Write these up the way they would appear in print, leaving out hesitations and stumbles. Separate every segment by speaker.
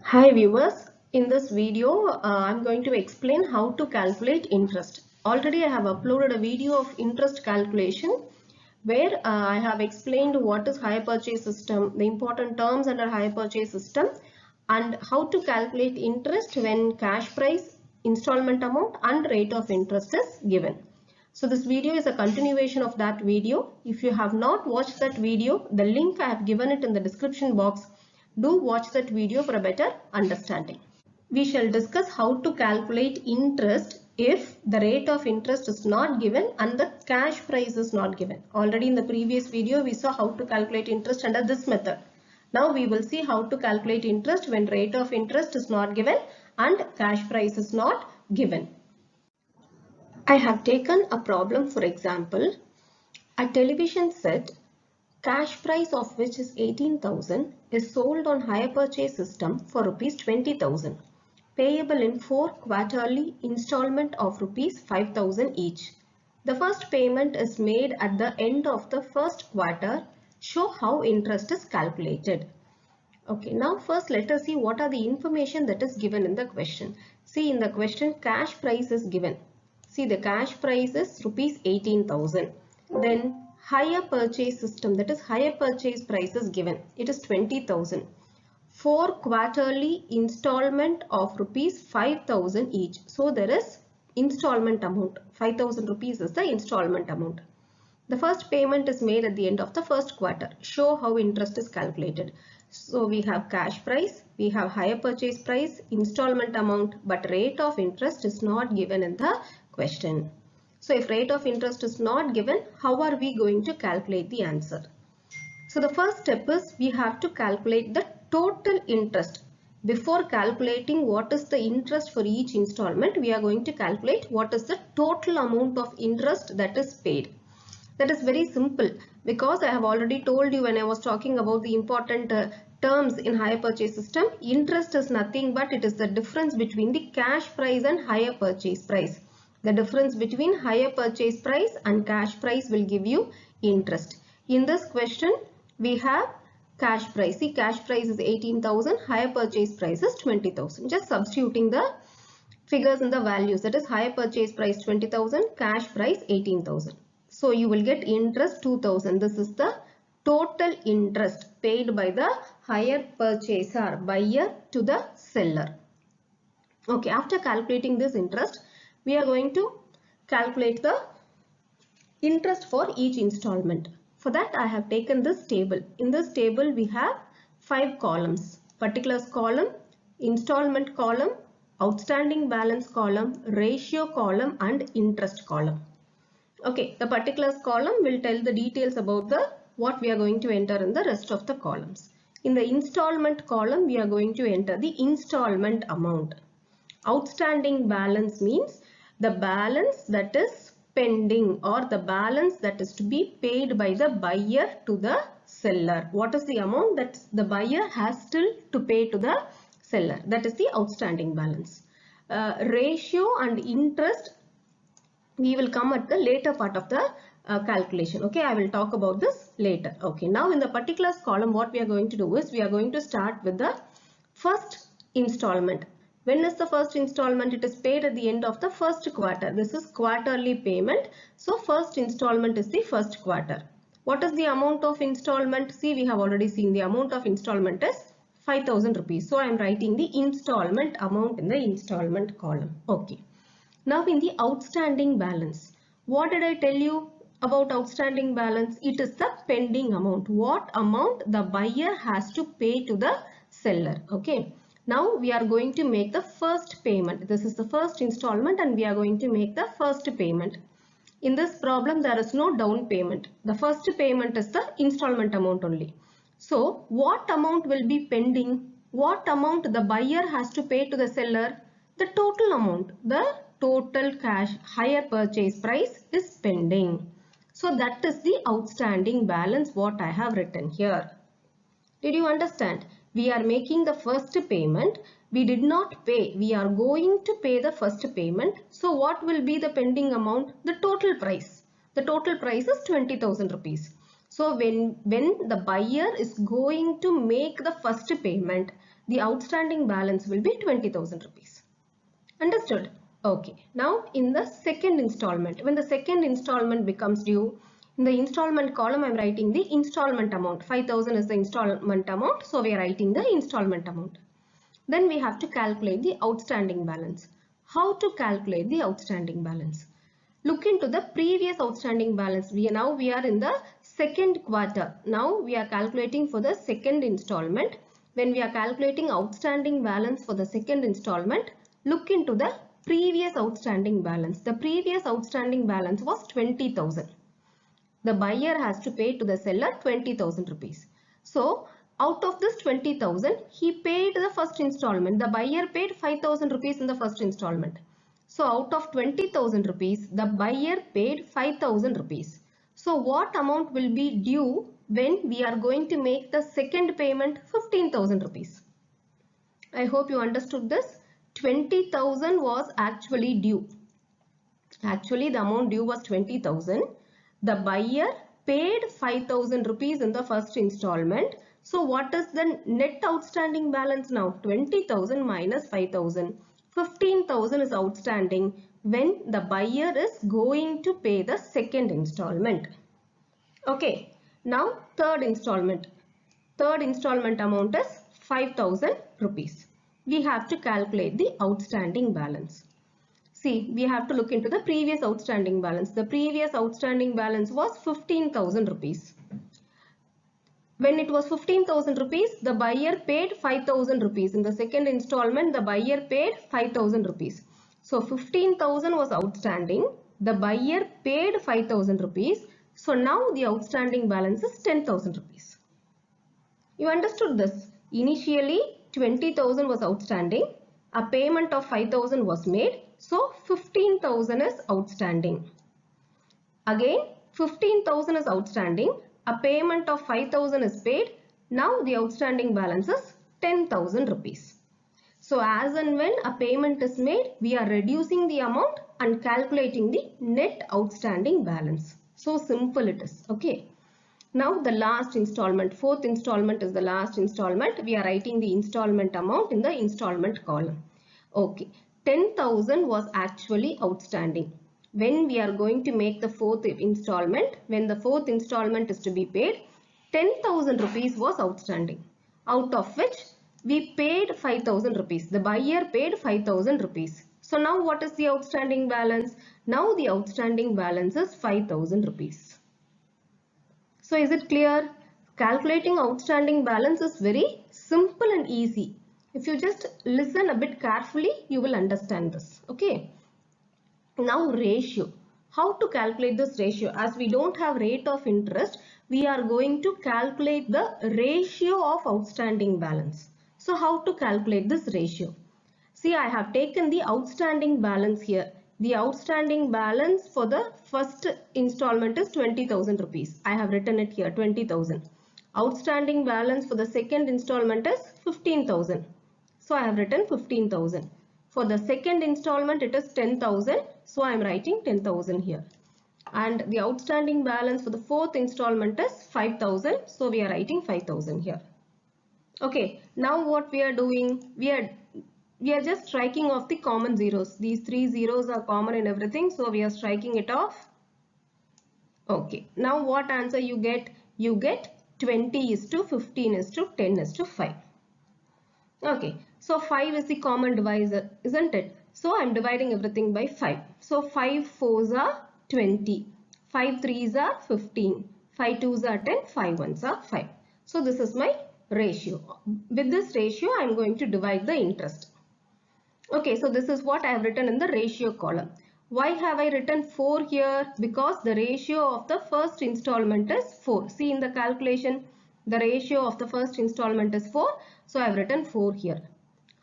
Speaker 1: Hi viewers, in this video I'm going to explain how to calculate interest. Already I have uploaded a video of interest calculation where I have explained what is hire purchase system, the important terms under hire purchase system and how to calculate interest when cash price, installment amount and rate of interest is given. So this video is a continuation of that video. If you have not watched that video, the link I have given it in the description box. Do watch that video for a better understanding. We shall discuss how to calculate interest if the rate of interest is not given and the cash price is not given. Already in the previous video we saw how to calculate interest under this method. Now we will see how to calculate interest when rate of interest is not given and cash price is not given. I have taken a problem for example. A television set, cash price of which is 18,000, is sold on hire purchase system for rupees 20,000, payable in 4 quarterly installment of rupees 5,000 each. The first payment is made at the end of the first quarter. Show how interest is calculated. Okay, now first let us see what are the information that is given in the question. See, in the question cash price is given. See, the cash price is rupees 18,000. Then hire purchase system, that is hire purchase price is given. It is 20,000. 4 quarterly installment of rupees 5,000 each. So there is installment amount. 5,000 rupees is the installment amount. The first payment is made at the end of the first quarter. Show how interest is calculated. So we have cash price, we have hire purchase price, installment amount, but rate of interest is not given in the question. So if rate of interest is not given, how are we going to calculate the answer? So the first step is we have to calculate the total interest. Before calculating what is the interest for each installment, we are going to calculate what is the total amount of interest that is paid. That is very simple because I have already told you when I was talking about the important terms in hire purchase system. Interest is nothing but it is the difference between the cash price and hire purchase price. The difference between hire purchase price and cash price will give you interest. In this question, we have cash price. See, cash price is 18,000, hire purchase price is 20,000. Just substituting the figures in the values. That is hire purchase price 20,000, cash price 18,000. So you will get interest 2,000. This is the total interest paid by the hire purchaser, buyer to the seller. Okay, after calculating this interest, we are going to calculate the interest for each installment. For that, I have taken this table. In this table, we have 5 columns. Particulars column, installment column, outstanding balance column, ratio column and interest column. Okay, the particulars column will tell the details about what we are going to enter in the rest of the columns. In the installment column, we are going to enter the installment amount. Outstanding balance means the balance that is pending or the balance that is to be paid by the buyer to the seller. What is the amount that the buyer has still to pay to the seller? That is the outstanding balance. Ratio and interest we will come at the later part of the calculation. Okay, I will talk about this later. Okay, now in the particulars column, what we are going to do is we are going to start with the first installment. When is the first installment? It is paid at the end of the first quarter. This is quarterly payment. So first installment is the first quarter. What is the amount of installment? See, we have already seen the amount of installment is 5,000 rupees. So I am writing the installment amount in the installment column. Okay. Now in the outstanding balance, what did I tell you about outstanding balance? It is the pending amount. What amount the buyer has to pay to the seller. Okay. Now we are going to make the first payment. This is the first installment and we are going to make the first payment. In this problem, there is no down payment. The first payment is the installment amount only. So what amount will be pending? What amount the buyer has to pay to the seller? The total amount. The total cash hire purchase price is pending. So that is the outstanding balance what I have written here. Did you understand? We are making the first payment. We did not pay. We are going to pay the first payment. So what will be the pending amount? The total price. The total price is 20,000 rupees. So when the buyer is going to make the first payment, the outstanding balance will be 20,000 rupees. Understood? Okay. Now in the second installment, when the second installment becomes due, in the installment column I am writing the installment amount. 5,000 is the installment amount. So we are writing the installment amount. Then we have to calculate the outstanding balance. How to calculate the outstanding balance? Look into the previous outstanding balance. Now we are in the second quarter. Now we are calculating for the second installment. When we are calculating outstanding balance for the second installment, look into the previous outstanding balance. The previous outstanding balance was 20,000. The buyer has to pay to the seller 20,000 rupees. So out of this 20,000, he paid the first installment. The buyer paid 5,000 rupees in the first installment. So out of 20,000 rupees, the buyer paid 5,000 rupees. So what amount will be due when we are going to make the second payment? 15,000 rupees. I hope you understood this. 20,000 was actually due. Actually, the amount due was 20,000. The buyer paid 5,000 rupees in the first installment. So what is the net outstanding balance now? 20,000 minus 5,000. 15,000 is outstanding when the buyer is going to pay the second installment. Okay. Now third installment. Third installment amount is 5,000 rupees. We have to calculate the outstanding balance. See, we have to look into the previous outstanding balance. The previous outstanding balance was 15,000 rupees. When it was 15,000 rupees, the buyer paid 5,000 rupees. In the second installment, the buyer paid 5,000 rupees. So 15,000 was outstanding. The buyer paid 5,000 rupees. So now the outstanding balance is 10,000 rupees. You understood this? Initially 20,000 was outstanding. A payment of 5,000 was made. So 15,000 is outstanding. Again 15,000 is outstanding. A payment of 5,000 is paid. Now the outstanding balance is 10,000 rupees. So as and when a payment is made, we are reducing the amount and calculating the net outstanding balance. So simple it is. Okay. Now the last installment, fourth installment is the last installment. We are writing the installment amount in the installment column. Okay. 10,000 was actually outstanding. When we are going to make the fourth installment, when the fourth installment is to be paid, 10,000 rupees was outstanding. Out of which we paid 5,000 rupees. The buyer paid 5,000 rupees. So now what is the outstanding balance? Now the outstanding balance is 5,000 rupees. So is it clear? Calculating outstanding balance is very simple and easy. If you just listen a bit carefully, you will understand this. Okay. Now ratio. How to calculate this ratio? As we don't have rate of interest, we are going to calculate the ratio of outstanding balance. So how to calculate this ratio? See, I have taken the outstanding balance here. The outstanding balance for the first installment is 20,000 rupees. I have written it here, 20,000. Outstanding balance for the second installment is 15,000. So I have written 15,000. For the second installment, it is 10,000. So I am writing 10,000 here. And the outstanding balance for the fourth installment is 5,000. So we are writing 5,000 here. Okay. Now what we are doing? We are just striking off the common zeros. These three zeros are common in everything. So we are striking it off. Okay. Now what answer you get? You get 20 is to 15 is to 10 is to 5. Okay. So 5 is the common divisor, isn't it? So I am dividing everything by 5. So 5 4s are 20. 5 3s are 15. 5 2s are 10. 5 1s are 5. So this is my ratio. With this ratio, I am going to divide the interest. Okay, so this is what I have written in the ratio column. Why have I written 4 here? Because the ratio of the first installment is 4. See in the calculation, the ratio of the first installment is 4. So I have written 4 here.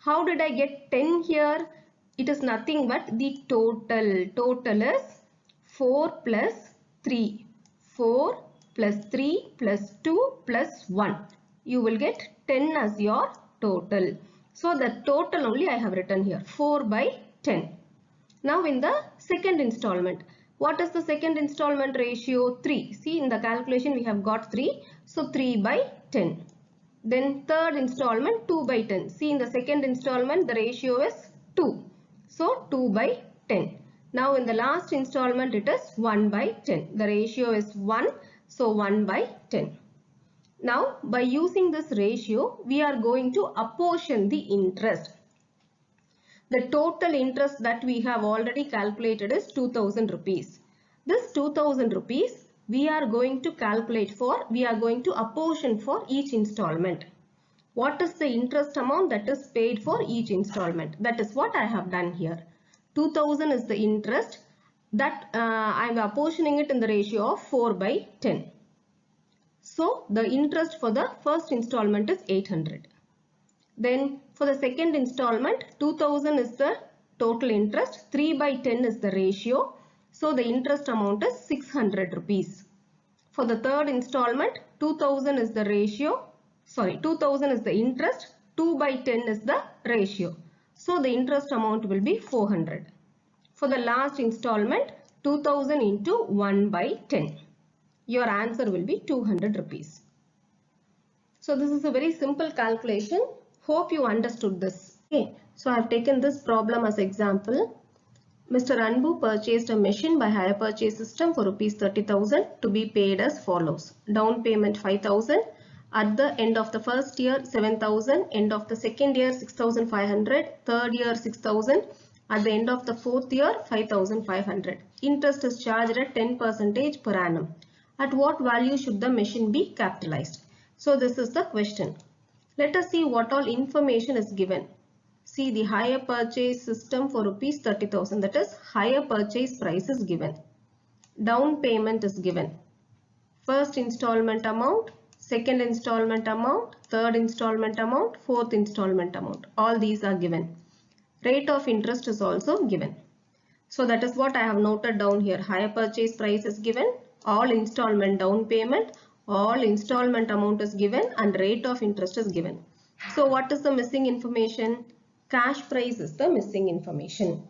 Speaker 1: How did I get 10 here? It is nothing but the total. Total is 4 plus 3. 4 plus 3 plus 2 plus 1. You will get 10 as your total. So the total only I have written here. 4 by 10. Now in the second installment. What is the second installment ratio? 3. See in the calculation we have got 3. So 3 by 10. Then third installment 2 by 10. See, in the second installment the ratio is 2. So 2 by 10. Now in the last installment it is 1 by 10. The ratio is 1. So 1 by 10. Now by using this ratio we are going to apportion the interest. The total interest that we have already calculated is 2000 rupees. This 2000 rupees we are going to apportion for each installment. What is the interest amount that is paid for each installment? That is what I have done here. 2000 is the interest that I am apportioning it in the ratio of 4 by 10. So the interest for the first installment is 800. Then for the second installment 2000 is the total interest, 3 by 10 is the ratio. So the interest amount is 600 rupees. For the third installment 2000 is the ratio. 2000 is the interest, 2 by 10 is the ratio. So the interest amount will be 400. For the last installment 2000 into 1 by 10. Your answer will be 200 rupees. So this is a very simple calculation. Hope you understood this. Okay, so I have taken this problem as example. Mr. Anbu purchased a machine by hire purchase system for rupees 30,000 to be paid as follows. Down payment 5,000. At the end of the first year 7,000, end of the second year 6,500, third year 6,000, at the end of the fourth year 5,500. Interest is charged at 10% per annum. At what value should the machine be capitalized? So this is the question. Let us see what all information is given. See, the hire purchase system for rupees 30,000, that is hire purchase price is given. Down payment is given. First installment amount, second installment amount, third installment amount, fourth installment amount. All these are given. Rate of interest is also given. So that is what I have noted down here. Hire purchase price is given, all installment down payment, all installment amount is given, and rate of interest is given. So what is the missing information? Cash price is the missing information.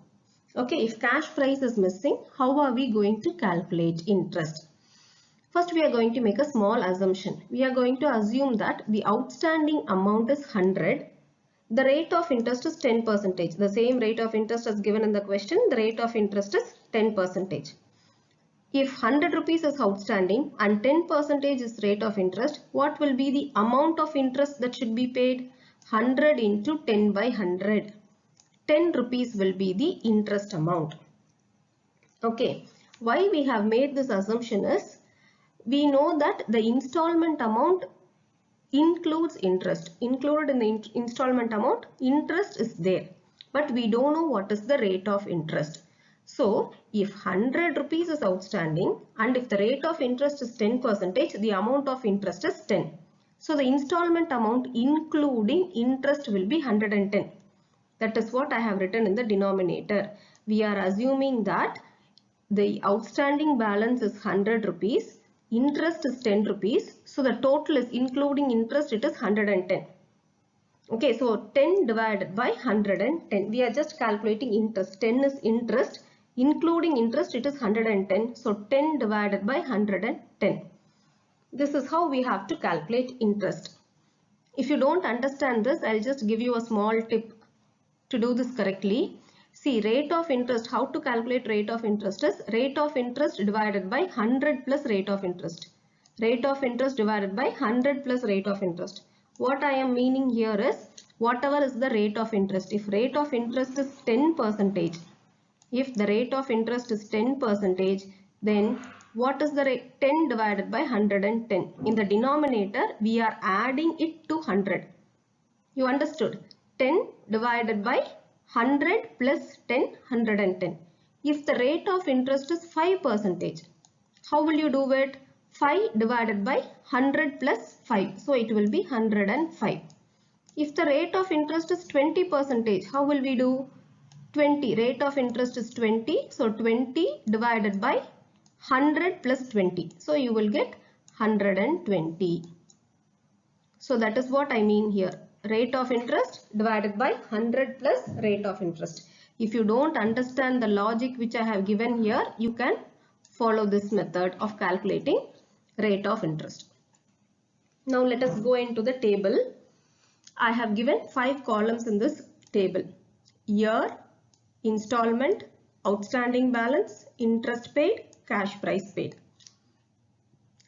Speaker 1: Okay, if cash price is missing, how are we going to calculate interest? First, we are going to make a small assumption. We are going to assume that the outstanding amount is 100. The rate of interest is 10%. The same rate of interest as given in the question, the rate of interest is 10%. If 100 rupees is outstanding and 10% is rate of interest, what will be the amount of interest that should be paid? 100 into 10 by 100. 10 rupees will be the interest amount. Okay, why we have made this assumption is, we know that the installment amount includes interest. Included in the installment amount, interest is there. But we don't know what is the rate of interest. So, if 100 rupees is outstanding and if the rate of interest is 10%, the amount of interest is 10. So, the installment amount including interest will be 110. That is what I have written in the denominator. We are assuming that the outstanding balance is 100 rupees. Interest is 10 rupees. So the total is including interest, it is 110. Okay, so 10 divided by 110. We are just calculating interest. 10 is interest. Including interest, it is 110. So 10 divided by 110. This is how we have to calculate interest. If you don't understand this, I'll just give you a small tip to do this correctly. See, rate of interest, how to calculate rate of interest is rate of interest divided by 100 plus rate of interest. Rate of interest divided by 100 plus rate of interest. What I am meaning here is, whatever is the rate of interest. If rate of interest is 10%, if the rate of interest is 10%, then what is the rate? 10 divided by 110. In the denominator, we are adding it to 100. You understood? 10 divided by 100 plus 10, 110. If the rate of interest is 5%, how will you do it? 5 divided by 100 plus 5. So it will be 105. If the rate of interest is 20%, how will we do? 20. Rate of interest is 20. So 20 divided by 100 plus 20. So you will get 120. So that is what I mean here. Rate of interest divided by 100 plus rate of interest. If you don't understand the logic which I have given here, you can follow this method of calculating rate of interest. Now let us go into the table. I have given 5 columns in this table. Year, installment, outstanding balance, interest paid, cash price paid.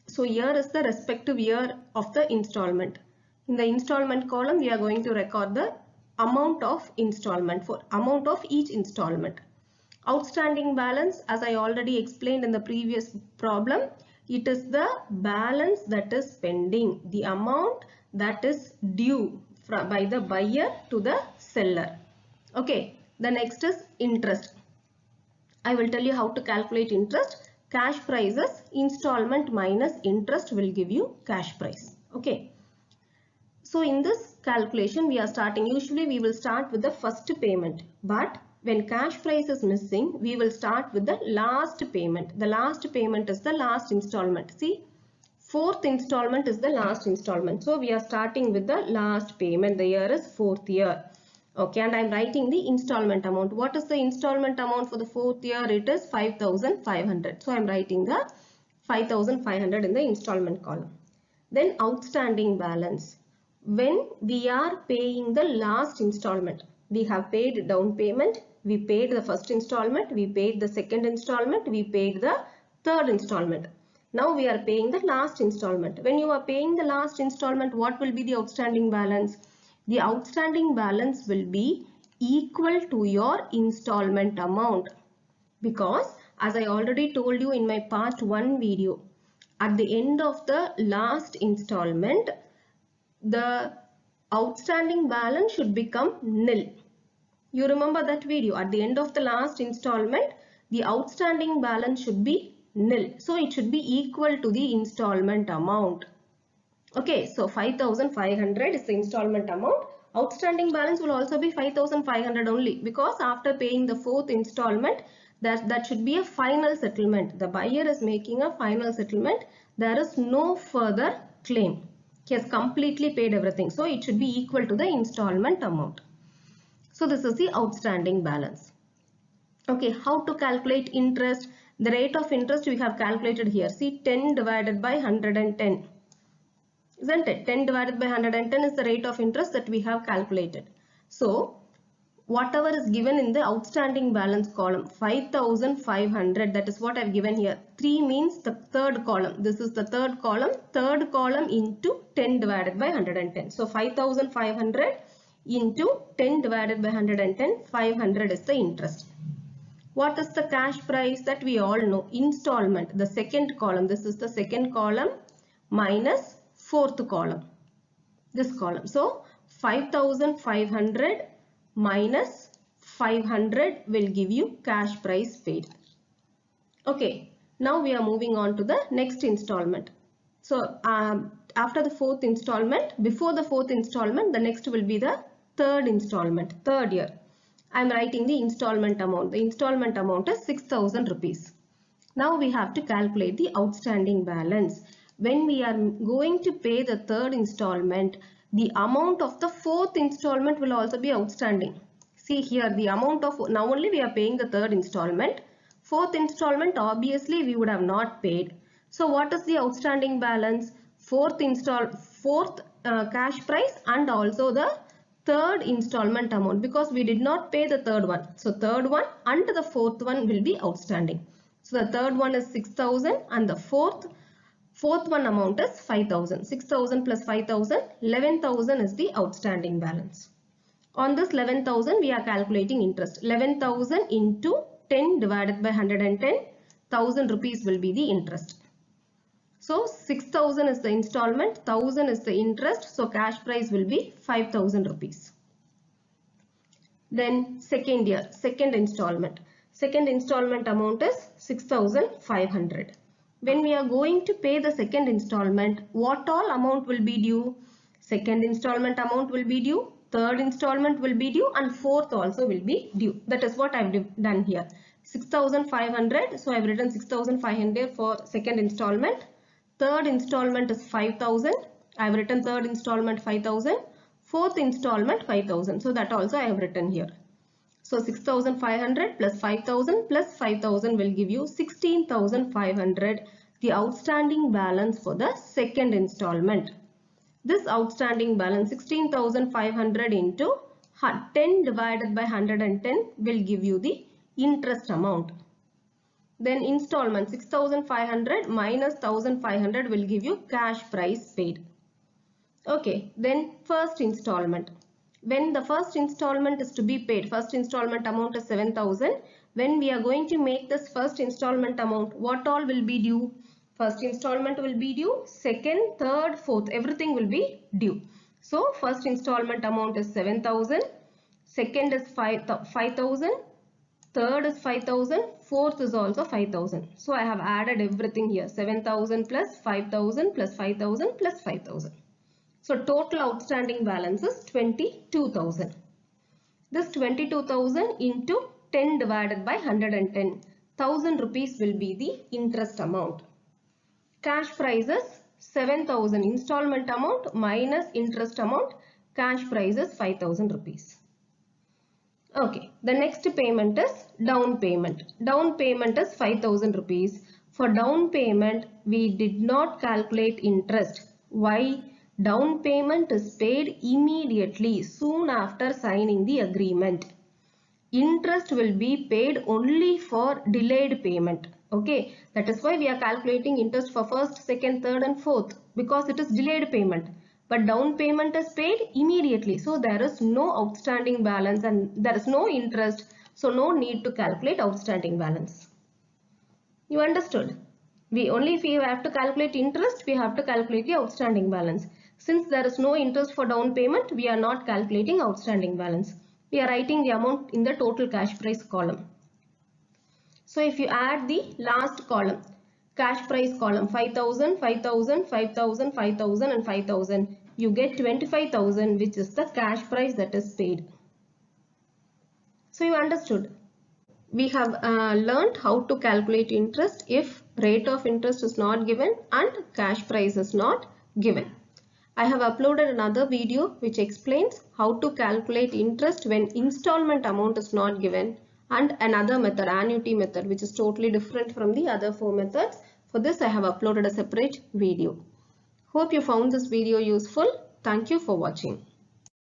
Speaker 1: So year is the respective year of the installment. In the installment column, we are going to record the amount of installment for amount of each installment. Outstanding balance, as I already explained in the previous problem, it is the balance that is pending, the amount that is due by the buyer to the seller. Okay, the next is interest. I will tell you how to calculate interest. Cash price is installment minus interest will give you cash price. Okay. So in this calculation we are starting, usually we will start with the first payment, but when cash price is missing, we will start with the last payment. The last payment is the last installment. See, fourth installment is the last installment. So we are starting with the last payment. The year is fourth year. Okay, and I am writing the installment amount. What is the installment amount for the fourth year? It is 5,500. So I am writing the 5,500 in the installment column. Then outstanding balance. When we are paying the last installment, we have paid down payment, we paid the first installment, we paid the second installment, we paid the third installment. Now we are paying the last installment. When you are paying the last installment, what will be the outstanding balance? The outstanding balance will be equal to your installment amount, because as I already told you in my part 1 video, at the end of the last installment, the outstanding balance should become nil. You remember that video? At the end of the last installment, the outstanding balance should be nil. So it should be equal to the installment amount. Okay, so 5,500 is the installment amount. Outstanding balance will also be 5,500 only, because after paying the fourth installment, that should be a final settlement. The buyer is making a final settlement. There is no further claim. He has completely paid everything. So it should be equal to the installment amount. So this is the outstanding balance. Okay, how to calculate interest? The rate of interest we have calculated here. See, 10 divided by 110. Isn't it? 10 divided by 110 is the rate of interest that we have calculated. So whatever is given in the outstanding balance column, 5,500, that is what I have given here. 3 means the third column. This is the third column into 10 divided by 110. So 5,500 into 10 divided by 110, 500 is the interest. What is the cash price? That we all know. Installment, the second column. This is the second column minus fourth column. This column. So 5,500 minus 500 will give you cash price paid. Okay, now we are moving on to the next installment. So after the fourth installment, before the fourth installment, the next will be the third installment, third year. I am writing the installment amount. The installment amount is 6,000 rupees. Now we have to calculate the outstanding balance. When we are going to pay the third installment, the amount of the fourth installment will also be outstanding. See here, the amount of, now only we are paying the third installment. Fourth installment, obviously we would have not paid. So what is the outstanding balance? Fourth cash price and also the third installment amount, because we did not pay the third one. So third one and the fourth one will be outstanding. So the third one is 6,000 and the fourth one amount is 5,000. 6,000 plus 5,000, 11,000 is the outstanding balance. On this 11,000 we are calculating interest. 11,000 into 10 divided by 110, 1,000 rupees will be the interest. So 6,000 is the installment, 1,000 is the interest. So cash price will be 5,000 rupees. Then second year, second installment. Second installment amount is 6,500. When we are going to pay the second installment, what all amount will be due? Second installment amount will be due, third installment will be due, and fourth also will be due. That is what I have done here. 6,500. So I have written 6,500 for second installment. Third installment is 5,000. I have written third installment 5,000. Fourth installment 5,000. So that also I have written here. So 6,500 plus 5,000 plus 5,000 will give you 16,500, the outstanding balance for the second installment. This outstanding balance 16,500 into 10 divided by 110 will give you the interest amount. Then installment 6,500 minus 1,500 will give you cash price paid. Okay, then first installment. When the first installment is to be paid, first installment amount is 7,000. When we are going to make this first installment amount, what all will be due? First installment will be due, second, third, fourth, everything will be due. So first installment amount is 7,000, second is 5,000, third is 5,000, fourth is also 5,000. So I have added everything here, 7,000 plus 5,000 plus 5,000 plus 5,000. So total outstanding balance is 22,000. This 22,000 into 10 divided by 110. 1,000 rupees will be the interest amount. Cash price is 7,000 installment amount minus interest amount. Cash price is 5,000 rupees. Okay, the next payment is down payment. Down payment is 5,000 rupees. For down payment, we did not calculate interest. Why? Down payment is paid immediately soon after signing the agreement. Interest will be paid only for delayed payment. Okay, that is why we are calculating interest for first, second, third and fourth, because it is delayed payment. But down payment is paid immediately. So there is no outstanding balance and there is no interest. So no need to calculate outstanding balance. You understood? If we have to calculate interest, we have to calculate the outstanding balance. Since there is no interest for down payment, we are not calculating outstanding balance. We are writing the amount in the total cash price column. So if you add the last column, cash price column, 5,000, 5,000, 5,000, 5,000 and 5,000, you get 25,000, which is the cash price that is paid. So you understood? We have learned how to calculate interest if rate of interest is not given and cash price is not given. I have uploaded another video which explains how to calculate interest when installment amount is not given, and another method, annuity method, which is totally different from the other 4 methods. For this I have uploaded a separate video. Hope you found this video useful. Thank you for watching.